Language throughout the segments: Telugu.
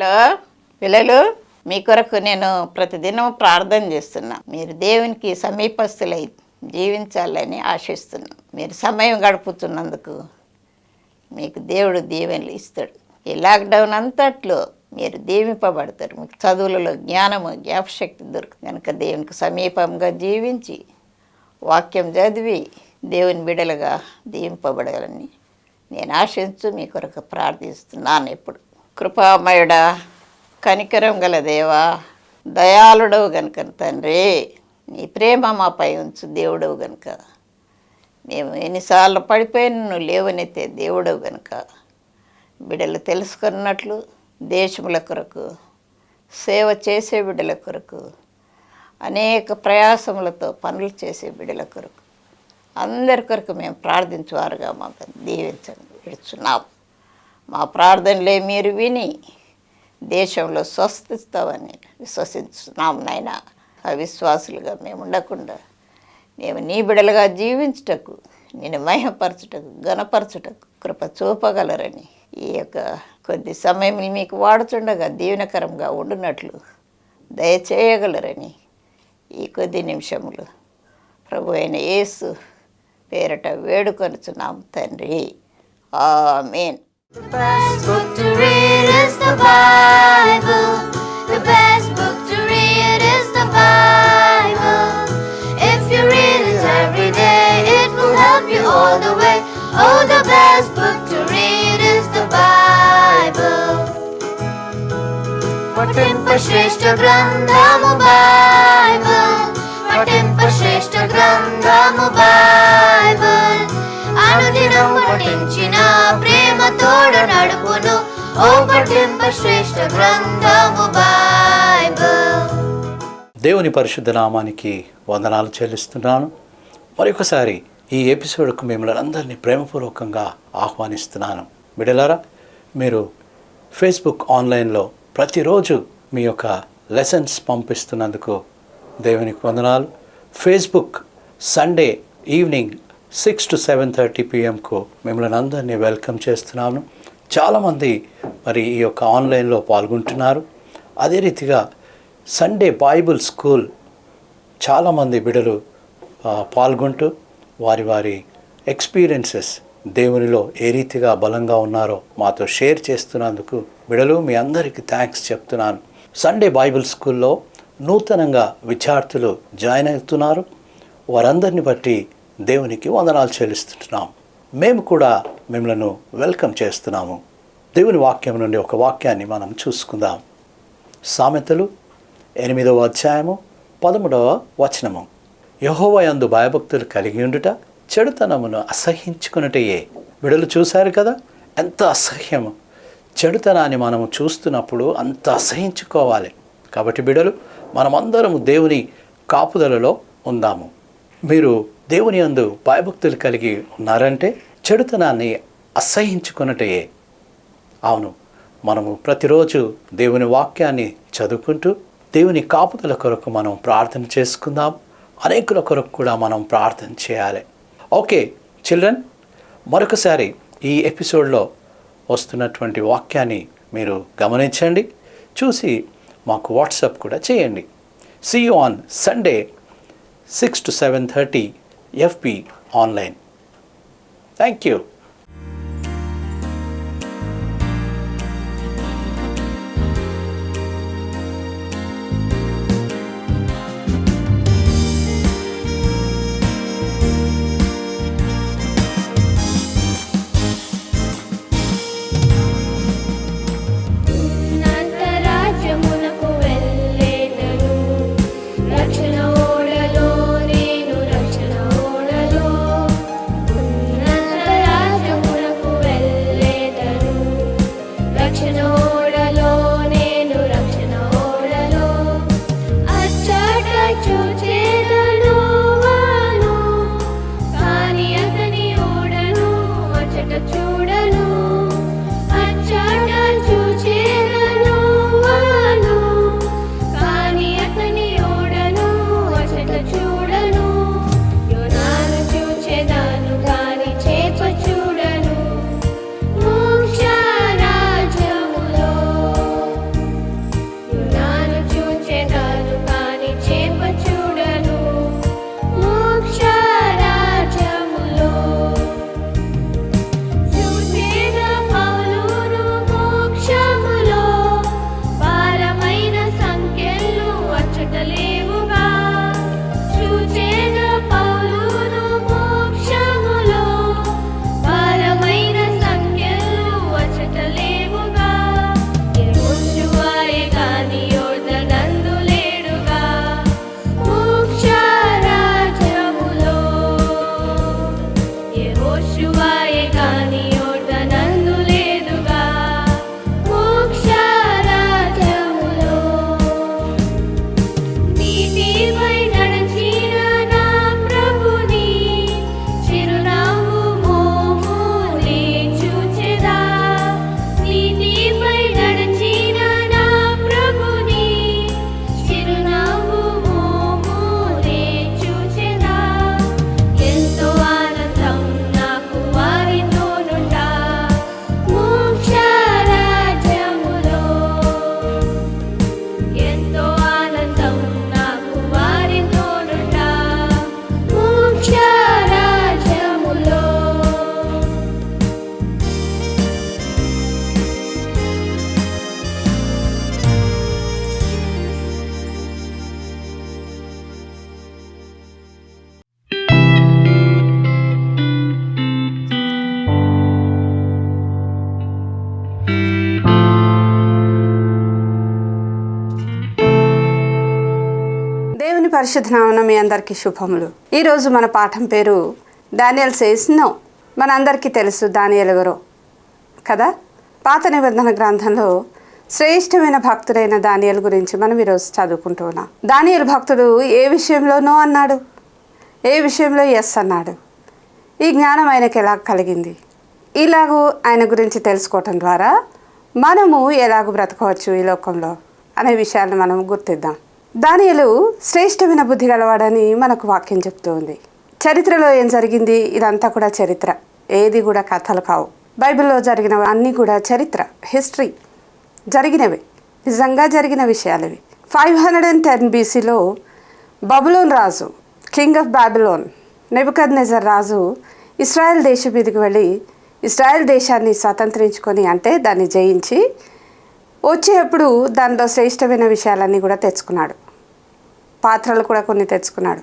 హలో పిల్లలు, మీ కొరకు నేను ప్రతిదినం ప్రార్థన చేస్తున్నా. మీరు దేవునికి సమీపస్తులై జీవించాలని ఆశిస్తున్నాను. మీరు సమయం గడుపుతున్నందుకు మీకు దేవుడు దీవెనలు ఇస్తాడు. ఈ లాక్డౌన్ అంతట్లో మీరు దీవింపబడతారు. మీకు చదువులలో జ్ఞానము జ్ఞాపశక్తి దొరుకుతుంది కనుక దేవునికి సమీపంగా జీవించి వాక్యం చదివి దేవుని బిడలుగా దీవింపబడాలని నేను ఆశించు మీ కొరకు ప్రార్థిస్తున్నాను. ఎప్పుడు కృపామయుడా, కనికరం గల దేవా, దయాళుడవు గనుక తండ్రి, నీ ప్రేమ మాపై ఉంచు దేవుడవు గనుక మేము ఎన్నిసార్లు పడిపోయిన నువ్వు లేవనెత్తే దేవుడవు గనుక బిడ్డలు తెలుసుకున్నట్లు దేశముల కొరకు సేవ చేసే బిడ్డల కొరకు అనేక ప్రయాసములతో పనులు చేసే బిడ్డల కొరకు అందరి కొరకు మేము ప్రార్థించేవారుగా మాకు దీవించండి విడుచున్నాము. మా ప్రార్థనలే మీరు విని దేశంలో స్వస్థిస్తామని విశ్వసిస్తున్నాము నాయన. అవిశ్వాసులుగా మేము ఉండకుండా మేము నీ బిడలుగా జీవించుటకు, నేను మహిమపరచుటకు, ఘనపరచుటకు కృప చూపగలరని ఈ యొక్క కొద్ది సమయం మీకు వాడుతుండగా దీవెనకరంగా ఉండునట్లు దయచేయగలరని ఈ కొద్ది నిమిషములు ప్రభు అయిన యేసు పేరట వేడుకొనుచున్నాం తండ్రి. ఆమేన్. The best book to read is the Bible. The best book to read is the Bible. If you read it every day, it will help you all the way. Oh, the best book to read is the Bible. Patimpa Shrestha Grandhamu Bible. Patimpa Shrestha Grandhamu Bible. అనుదినం పఠించిన ప్రేమ తోడు నడుపును. ఓ పఠింప శ్రేష్ఠ గ్రంథము బైబిల్. దేవుని పరిశుద్ధ నామానికి వందనాలు చెల్లిస్తున్నాను. మరొకసారి ఈ ఎపిసోడ్కు మిమ్మల్ని అందరినీ ప్రేమపూర్వకంగా ఆహ్వానిస్తున్నాను. బిడ్డలారా, మీరు ఫేస్బుక్ ఆన్లైన్లో ప్రతిరోజు మీ యొక్క లెసన్స్ పంపిస్తున్నందుకు దేవునికి వందనాలు. ఫేస్బుక్ సండే ఈవినింగ్ 6 to 7:30 p.m.కు మిమ్మల్ని అందరినీ వెల్కమ్ చేస్తున్నాను. చాలామంది మరి ఈ యొక్క ఆన్లైన్లో పాల్గొంటున్నారు. అదే రీతిగా సండే బైబిల్ స్కూల్ చాలామంది బిడ్డలు పాల్గొంటూ వారి వారి ఎక్స్పీరియన్సెస్ దేవునిలో ఏ రీతిగా బలంగా ఉన్నారో మాతో షేర్ చేస్తున్నందుకు బిడ్డలు మీ అందరికీ థ్యాంక్స్ చెప్తున్నాను. సండే బైబిల్ స్కూల్లో నూతనంగా విద్యార్థులు జాయిన్ అవుతున్నారు. వారందరిని బట్టి దేవునికి వందనాలు చెల్లిస్తున్నాం. మేము కూడా మిమ్మల్ని వెల్కమ్ చేస్తున్నాము. దేవుని వాక్యం నుండి ఒక వాక్యాన్ని మనం చూసుకుందాం. సామెతలు 8వ అధ్యాయము 13వ వచనము. యెహోవా యందు భయభక్తులు కలిగి ఉండుట చెడుతనమును అసహ్యించుకున్నటయే. బిడలు చూశారు కదా, ఎంత అసహ్యము. చెడుతనాన్ని మనము చూస్తున్నప్పుడు అంత అసహ్యించుకోవాలి. కాబట్టి బిడలు మనమందరము దేవుని కాపుదలలో ఉందాము. మీరు దేవుని యందు భయభక్తులు కలిగి ఉన్నారంటే చెడుతనాన్ని అసహ్యించుకున్నటయే. అవును, మనము ప్రతిరోజు దేవుని వాక్యాన్ని చదువుకుంటూ దేవుని కాపుదల కొరకు మనం ప్రార్థన చేసుకుందాం. అనేకుల కొరకు కూడా మనం ప్రార్థన చేయాలి. ఓకే చిల్డ్రన్, మరొకసారి ఈ ఎపిసోడ్లో వస్తున్నటువంటి వాక్యాన్ని మీరు గమనించండి, చూసి మాకు వాట్సాప్ కూడా చేయండి. See you on Sunday 6 to 7:30 FB online. Thank you. రక్షణ ఓడలో పరిశుద్ధ నామమున మీ అందరికీ శుభములు. ఈరోజు మన పాఠం పేరు దానియేల్ సేస్ నో. మనందరికీ తెలుసు దానియేల్ ఎవరో కదా. పాత నిబంధన గ్రంథంలో శ్రేష్టమైన భక్తుడైన దానియేల్ గురించి మనం ఈరోజు చదువుకుంటూ ఉన్నాం. దానియేల్ భక్తుడు ఏ విషయంలో నో అన్నాడు, ఏ విషయంలో ఎస్ అన్నాడు. ఈ జ్ఞానం ఆయనకి ఎలా కలిగింది? ఇలాగూ ఆయన గురించి తెలుసుకోవటం ద్వారా మనము ఎలాగూ బ్రతకవచ్చు ఈ లోకంలో అనే విషయాలను మనం గుర్తిద్దాం. దానియేలు శ్రేష్టమైన బుద్ధి గలవాడని మనకు వాక్యం చెప్తూ ఉంది. చరిత్రలో ఏం జరిగింది, ఇదంతా కూడా చరిత్ర, ఏది కూడా కథలు కావు. బైబిల్లో జరిగిన అన్నీ కూడా చరిత్ర, హిస్టరీ, జరిగినవి, నిజంగా జరిగిన విషయాలు ఇవి. 510 BCలో బబులోన్ రాజు, కింగ్ ఆఫ్ బాబిలోన్ నెబుకద్నెజర్ రాజు ఇస్రాయెల్ దేశం మీదకి వెళ్ళి ఇస్రాయెల్ దేశాన్ని స్వతంత్రించుకొని, అంటే దాన్ని జయించి వచ్చేటప్పుడు దానిలో శ్రేష్టమైన విషయాలన్నీ కూడా తెచ్చుకున్నాడు. పాత్రలు కూడా కొన్ని తెచ్చుకున్నాడు.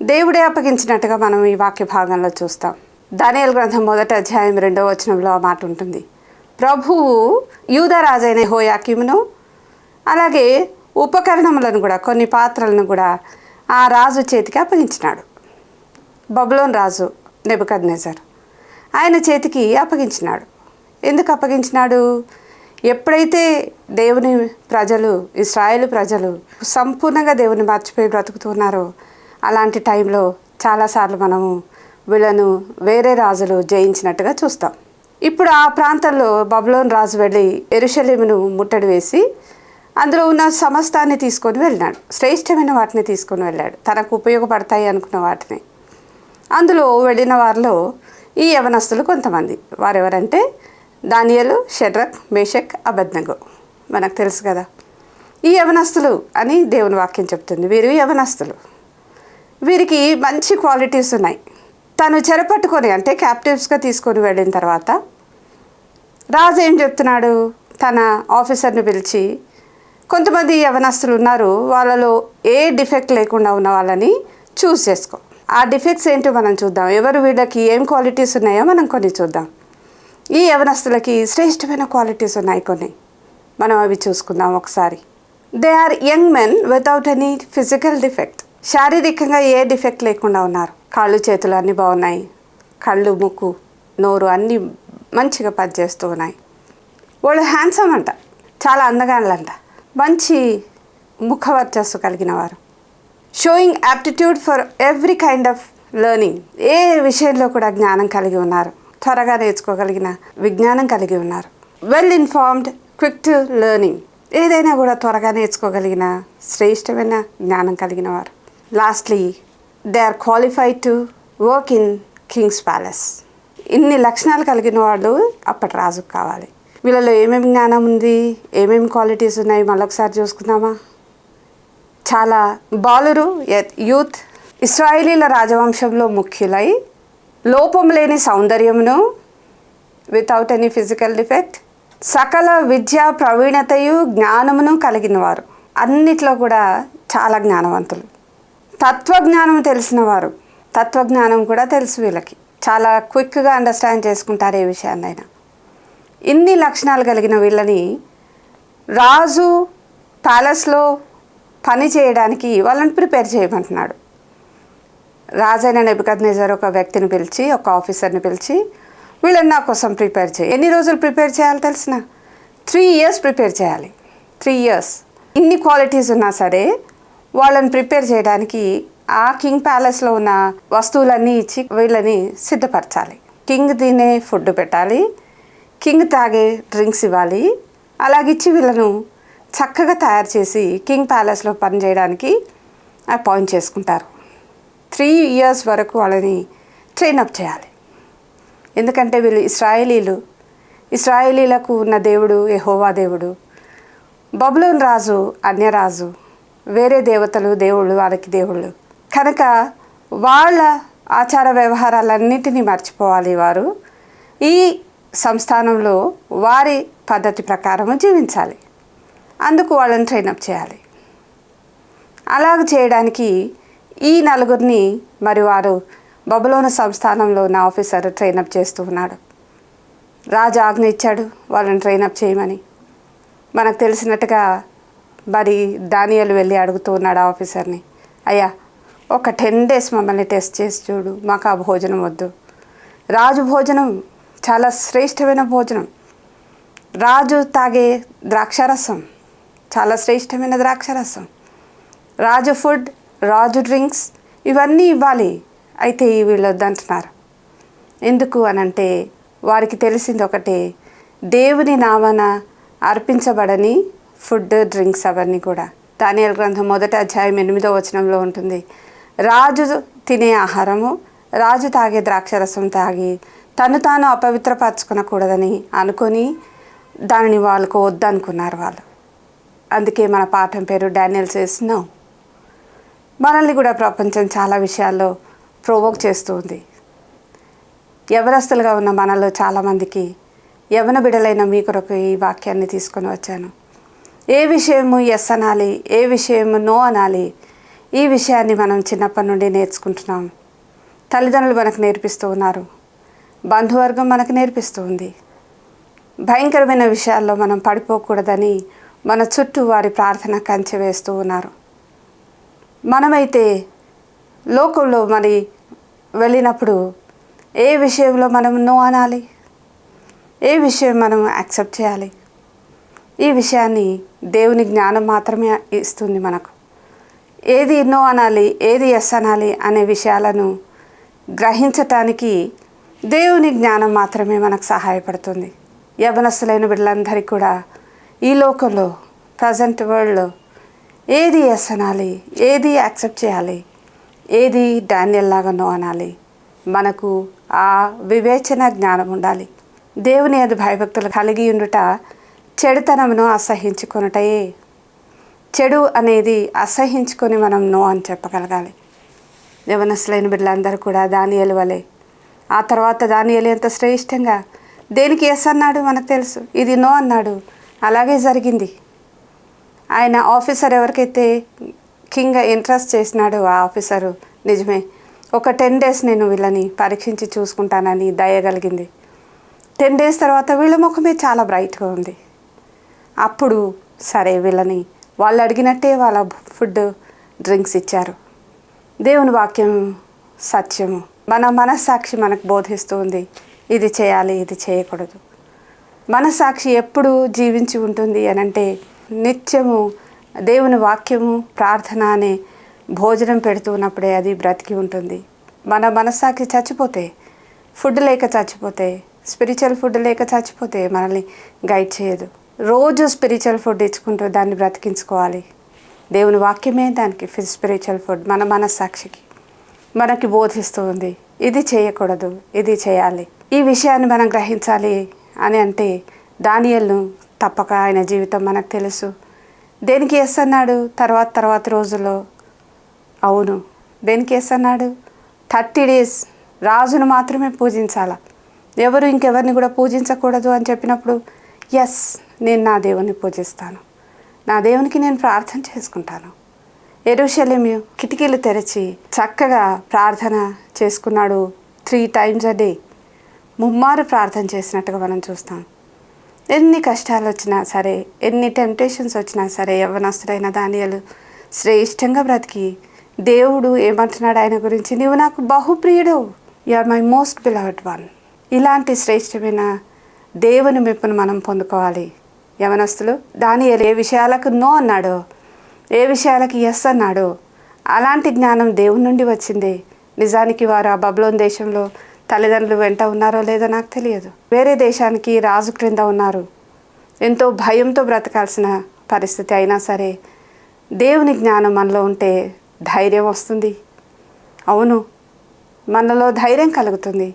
దేవుడే అప్పగించినట్టుగా మనం ఈ వాక్య భాగంలో చూస్తాం. దానియేలు గ్రంథం 1వ అధ్యాయం 2వ వచనంలో ఆ మాట ఉంటుంది. ప్రభువు యూదా రాజైన యెహోయాకీమును అలాగే ఉపకరణములను కూడా, కొన్ని పాత్రలను కూడా ఆ రాజు చేతికి అప్పగించినాడు. బబులోన్ రాజు నెబుకద్నెజర్ ఆయన చేతికి అప్పగించినాడు. ఎందుకు అప్పగించినాడు? ఎప్పుడైతే దేవుని ప్రజలు, ఇశ్రాయేలు ప్రజలు సంపూర్ణంగా దేవుని మర్చిపోయి బ్రతుకుతున్నారో అలాంటి టైంలో చాలాసార్లు మనము వీళ్ళను వేరే రాజులు జయించినట్టుగా చూస్తాం. ఇప్పుడు ఆ ప్రాంతంలో బబులోన్ రాజు వెళ్ళి యెరూషలేమును ముట్టడి వేసి అందులో ఉన్న సమస్తాన్ని తీసుకొని వెళ్ళినాడు. శ్రేష్టమైన వాటిని తీసుకొని వెళ్ళాడు, తనకు ఉపయోగపడతాయి అనుకున్న వాటిని. అందులో వెళ్ళిన వారిలో ఈ యవనస్తులు కొంతమంది. వారెవరంటే దానియేలు, షడ్రక్, మేషక్, అబేద్నెగో. మనకు తెలుసు కదా ఈ యవనస్తులు అని దేవుని వాక్యం చెప్తుంది. వీరు యవనస్తులు, వీరికి మంచి క్వాలిటీస్ ఉన్నాయి. తను చెరపట్టుకొని, అంటే క్యాప్టివ్స్గా తీసుకొని వెళ్ళిన తర్వాత రాజు ఏం చెప్తున్నాడు, తన ఆఫీసర్ని పిలిచి కొంతమంది యవనస్తులు ఉన్నారు, వాళ్ళలో ఏ డిఫెక్ట్ లేకుండా ఉన్న వాళ్ళని చూస్ చేసుకో. ఆ డిఫెక్ట్స్ ఏంటో మనం చూద్దాం. ఎవరు వీళ్ళకి ఏం క్వాలిటీస్ ఉన్నాయో మనం కొన్ని చూద్దాం. ఈ యవనస్తులకి శ్రేష్టమైన క్వాలిటీస్ ఉన్నాయి కొన్ని, మనం అవి చూసుకుందాం ఒకసారి. They are young men without any physical defect. శారీరకంగా ఏ డిఫెక్ట్ లేకుండా ఉన్నారు. కాళ్ళు చేతులు అన్నీ బాగున్నాయి, కళ్ళు, ముక్కు, నోరు అన్నీ మంచిగా పనిచేస్తూ ఉన్నాయి. వాళ్ళు హ్యాండ్సమ్ అంట, చాలా అందగాళ్ళంట, మంచి ముఖవర్చస్సు కలిగిన వారు. Showing aptitude for every kind of learning. ఏ విషయంలో కూడా జ్ఞానం కలిగి ఉన్నారు, త్వరగా నేర్చుకోగలిగిన విజ్ఞానం కలిగి ఉన్నారు. Well informed, quick to learning. ఏదైనా కూడా త్వరగా నేర్చుకోగలిగిన శ్రేష్టమైన జ్ఞానం కలిగిన వారు. Lastly they are qualified to work in king's palace. ఇన్ని లక్షణాలు కలిగిన వాళ్ళు అప్పటి రాజుకు కావాలి. వీళ్ళలో ఏమేమి జ్ఞానం ఉంది, ఏమేమి క్వాలిటీస్ ఉన్నాయి మళ్ళొకసారి చూసుకుందామా. చాలా బాలురు, యూత్, ఇశ్రాయేలీల రాజవంశంలో ముఖ్యులై లోపం లేని సౌందర్యమును, వితౌట్ ఎనీ ఫిజికల్ డిఫెక్ట్, సకల విద్యా ప్రవీణతయు జ్ఞానమును కలిగిన వారు. అన్నిట్లో కూడా చాలా జ్ఞానవంతులు. తత్వజ్ఞానం తెలిసిన వారు, తత్వజ్ఞానం కూడా తెలుసు వీళ్ళకి. చాలా క్విక్గా అండర్స్టాండ్ చేసుకుంటారు ఏ విషయాన్నైనా. ఇన్ని లక్షణాలు కలిగిన వీళ్ళని రాజు ప్యాలెస్లో పని చేయడానికి వాళ్ళని ప్రిపేర్ చేయమంటున్నాడు. రాజైన నెబుకద్నెజర్ ఒక వ్యక్తిని పిలిచి, ఒక ఆఫీసర్ని పిలిచి, వీళ్ళని నా కోసం ప్రిపేర్ చేయి. ఎన్ని రోజులు ప్రిపేర్ చేయాలి తెలిసిన? 3 years ప్రిపేర్ చేయాలి. 3 years. ఇన్ని క్వాలిటీస్ ఉన్నా సరే వాళ్ళని ప్రిపేర్ చేయడానికి ఆ కింగ్ ప్యాలెస్లో ఉన్న వస్తువులన్నీ ఇచ్చి వీళ్ళని సిద్ధపరచాలి. కింగ్ తినే ఫుడ్ పెట్టాలి, కింగ్ తాగే డ్రింక్స్ ఇవ్వాలి. అలాగిచ్చి వీళ్ళను చక్కగా తయారు చేసి కింగ్ ప్యాలెస్లో పనిచేయడానికి అపాయింట్ చేసుకుంటారు. 3 years వరకు వాళ్ళని ట్రైనప్ చేయాలి. ఎందుకంటే వీళ్ళు ఇశ్రాయేలీలకు ఉన్న దేవుడు యెహోవా దేవుడు. బబులోన్ రాజు అన్యరాజు, వేరే దేవతలు, దేవుళ్ళు వాళ్ళకి దేవుళ్ళు కనుక వాళ్ళ ఆచార వ్యవహారాలన్నింటినీ మర్చిపోవాలి. వారు ఈ సంస్థానంలో వారి పద్ధతి ప్రకారము జీవించాలి. అందుకు వాళ్ళని ట్రైనప్ చేయాలి. అలాగ చేయడానికి ఈ నలుగురిని మరి వారు బబులోను సంస్థానంలో ఉన్న ఆఫీసర్ ట్రైనప్ చేస్తూ ఉన్నాడు. రాజు ఆజ్ఞ ఇచ్చాడు వాళ్ళని ట్రైనప్ చేయమని. మనకు తెలిసినట్టుగా మరి దానియేలు వెళ్ళి అడుగుతూ ఉన్నాడు ఆఫీసర్ని, అయ్యా ఒక 10 days మమ్మల్ని టెస్ట్ చేసి చూడు, మాకు ఆ భోజనం వద్దు. రాజు భోజనం చాలా శ్రేష్టమైన భోజనం. రాజు తాగే ద్రాక్షారసం చాలా శ్రేష్టమైన ద్రాక్షారసం. రాజు ఫుడ్, రాజు డ్రింక్స్ ఇవన్నీ ఇవ్వాలి. అయితే వీళ్ళు వద్దంటున్నారు. ఎందుకు అనంటే వారికి తెలిసింది ఒకటే, దేవుని నామన అర్పించబడని ఫుడ్, డ్రింక్స్ అవన్నీ కూడా. దానియేలు గ్రంథం 1వ అధ్యాయం 8వ వచనంలో ఉంటుంది, రాజు తినే ఆహారము, రాజు తాగే ద్రాక్షరసం తాగి తను తాను అపవిత్రపరచుకునకూడదని అనుకొని దానిని వాళ్ళకు వద్దనుకున్నారు వాళ్ళు. అందుకే మన పాఠం పేరు డానియల్ సేస్ నో. మనల్ని కూడా ప్రపంచం చాలా విషయాల్లో ప్రొవోక్ చేస్తూ ఉంది. యవనస్తులుగా ఉన్న మనలో చాలామందికి, యవన బిడలైన మీ కొరకు ఈ వాక్యాన్ని తీసుకొని వచ్చాను. ఏ విషయము ఎస్ అనాలి, ఏ విషయము నో అనాలి, ఈ విషయాన్ని మనం చిన్నప్పటి నుండి నేర్చుకుంటున్నాం. తల్లిదండ్రులు మనకు నేర్పిస్తూ ఉన్నారు, బంధువర్గం మనకు నేర్పిస్తూ ఉంది. భయంకరమైన విషయాల్లో మనం పడిపోకూడదని మన చుట్టూ వారి ప్రార్థన కంచె వేస్తూ ఉన్నారు. మనమైతే లోకంలో మరి వెళ్ళినప్పుడు ఏ విషయంలో మనం నో అనాలి, ఏ విషయం మనం యాక్సెప్ట్ చేయాలి, ఈ విషయాన్ని దేవుని జ్ఞానం మాత్రమే ఇస్తుంది మనకు. ఏది నో అనాలి, ఏది ఎస్ అనాలి అనే విషయాలను గ్రహించటానికి దేవుని జ్ఞానం మాత్రమే మనకు సహాయపడుతుంది. యవనస్తులైన బిడ్డలందరికీ కూడా ఈ లోకంలో, ప్రజెంట్ వరల్డ్లో ఏది ఎస్ అనాలి, ఏది యాక్సెప్ట్ చేయాలి, ఏది డానియల్ లాగా నో అనాలి, మనకు ఆ వివేచన జ్ఞానం ఉండాలి. దేవుని యందు భయభక్తులు కలిగి ఉండుట చెడుతనమును అసహించుకొనుటయే. చెడు అనేది అసహించుకొని మనం నో అని చెప్పగలగాలి. యవనస్తులైన బిడ్డలందరూ కూడా దానియేలు వలె. ఆ తర్వాత దానియేలు ఎంత శ్రేష్టంగా దేనికి ఎస్ అన్నాడు మనకు తెలుసు, ఇది నో అన్నాడు, అలాగే జరిగింది. ఆయన ఆఫీసర్ ఎవరికైతే కింగ్ ఇంట్రెస్ట్ చేసినాడో ఆ ఆఫీసరు నిజమే ఒక 10 days నేను వీళ్ళని పరీక్షించి చూసుకుంటానని దయగలిగింది. 10 days తర్వాత వీళ్ళ ముఖమే చాలా బ్రైట్గా ఉంది. అప్పుడు సరే వీళ్ళని వాళ్ళు అడిగినట్టే వాళ్ళ ఫుడ్, డ్రింక్స్ ఇచ్చారు. దేవుని వాక్యం సత్యము. మన మనస్సాక్షి మనకు బోధిస్తూ ఉంది, ఇది చేయాలి, ఇది చేయకూడదు. మనస్సాక్షి ఎప్పుడు జీవించి ఉంటుంది అనంటే నిత్యము దేవుని వాక్యము, ప్రార్థన అనే భోజనం పెడుతున్నప్పుడే అది బ్రతికి ఉంటుంది. మన మనస్సాక్షి చచ్చిపోతే, ఫుడ్ లేక చచ్చిపోతే, స్పిరిచువల్ ఫుడ్ లేక చచ్చిపోతే మనల్ని గైడ్ చేయదు. రోజు స్పిరిచువల్ ఫుడ్ ఇచ్చుకుంటూ దాన్ని బ్రతికించుకోవాలి. దేవుని వాక్యమే దానికి స్పిరిచువల్ ఫుడ్. మన మనస్సాక్షికి మనకి బోధిస్తూ ఉంది, ఇది చేయకూడదు, ఇది చేయాలి. ఈ విషయాన్ని మనం గ్రహించాలి అని అంటే దానియేలును తప్పక ఆయన జీవితం మనకు తెలుసు. దేనికి ఎస్ అన్నాడు తర్వాత రోజుల్లో? అవును, దేనికి ఎస్ అన్నాడు? 30 days రాజును మాత్రమే పూజించాలా, ఎవరు ఇంకెవరిని కూడా పూజించకూడదు అని చెప్పినప్పుడు ఎస్, నేను నా దేవుని పూజిస్తాను, నా దేవునికి నేను ప్రార్థన చేసుకుంటాను. యెరూషలేము కిటికీలు తెరిచి చక్కగా ప్రార్థన చేసుకున్నాడు. 3 times a day ముమ్మారు ప్రార్థన చేసినట్టుగా మనం చూస్తాం. ఎన్ని కష్టాలు వచ్చినా సరే, ఎన్ని టెంప్టేషన్స్ వచ్చినా సరే, యవ్వనస్తుడైన దానియేలు శ్రేష్టంగా బ్రతికి దేవుడు ఏమంటున్నాడు ఆయన గురించి, నీవు నాకు బహుప్రియుడు, you are my most beloved one. ఇలాంటి శ్రేష్టమైన దేవుని మెప్పును మనం పొందుకోవాలి. యవనస్తులు దానియేలు ఏ విషయాలకు నో అన్నాడో, ఏ విషయాలకి ఎస్ అన్నాడో అలాంటి జ్ఞానం దేవుని నుండి వచ్చింది. నిజానికి వారు ఆ బబులోను దేశంలో తల్లిదండ్రులు వెంట ఉన్నారో లేదో నాకు తెలియదు. వేరే దేశానికి రాజు క్రింద ఉన్నారు. ఎంతో భయంతో బ్రతకాల్సిన పరిస్థితి అయినా సరే దేవుని జ్ఞానం మనలో ఉంటే ధైర్యం వస్తుంది. అవును, మనలో ధైర్యం కలుగుతుంది.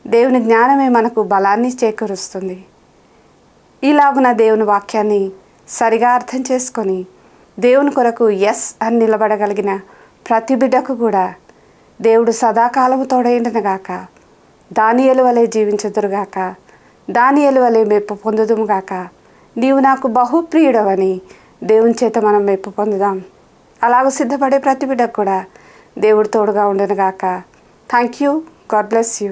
దేవుని జ్ఞానమే మనకు బలాన్ని చేకూరుస్తుంది. ఇలాగున దేవుని వాక్యాన్ని సరిగా అర్థం చేసుకొని దేవుని కొరకు ఎస్ అని నిలబడగలిగిన ప్రతి బిడ్డకు కూడా దేవుడు సదాకాలము తోడైండునుగాక. దానియేలు వలె జీవించుదురుగాక, దానియేలు వలె మెప్పు పొందుదుముగాక. నీవు నాకు బహుప్రియుడవని దేవుని చేత మనం మెప్పు పొందుదాం. అలాగ సిద్ధపడే ప్రతి బిడ్డకు కూడా దేవుడు తోడుగా ఉండునుగాక. Thank you. God bless you.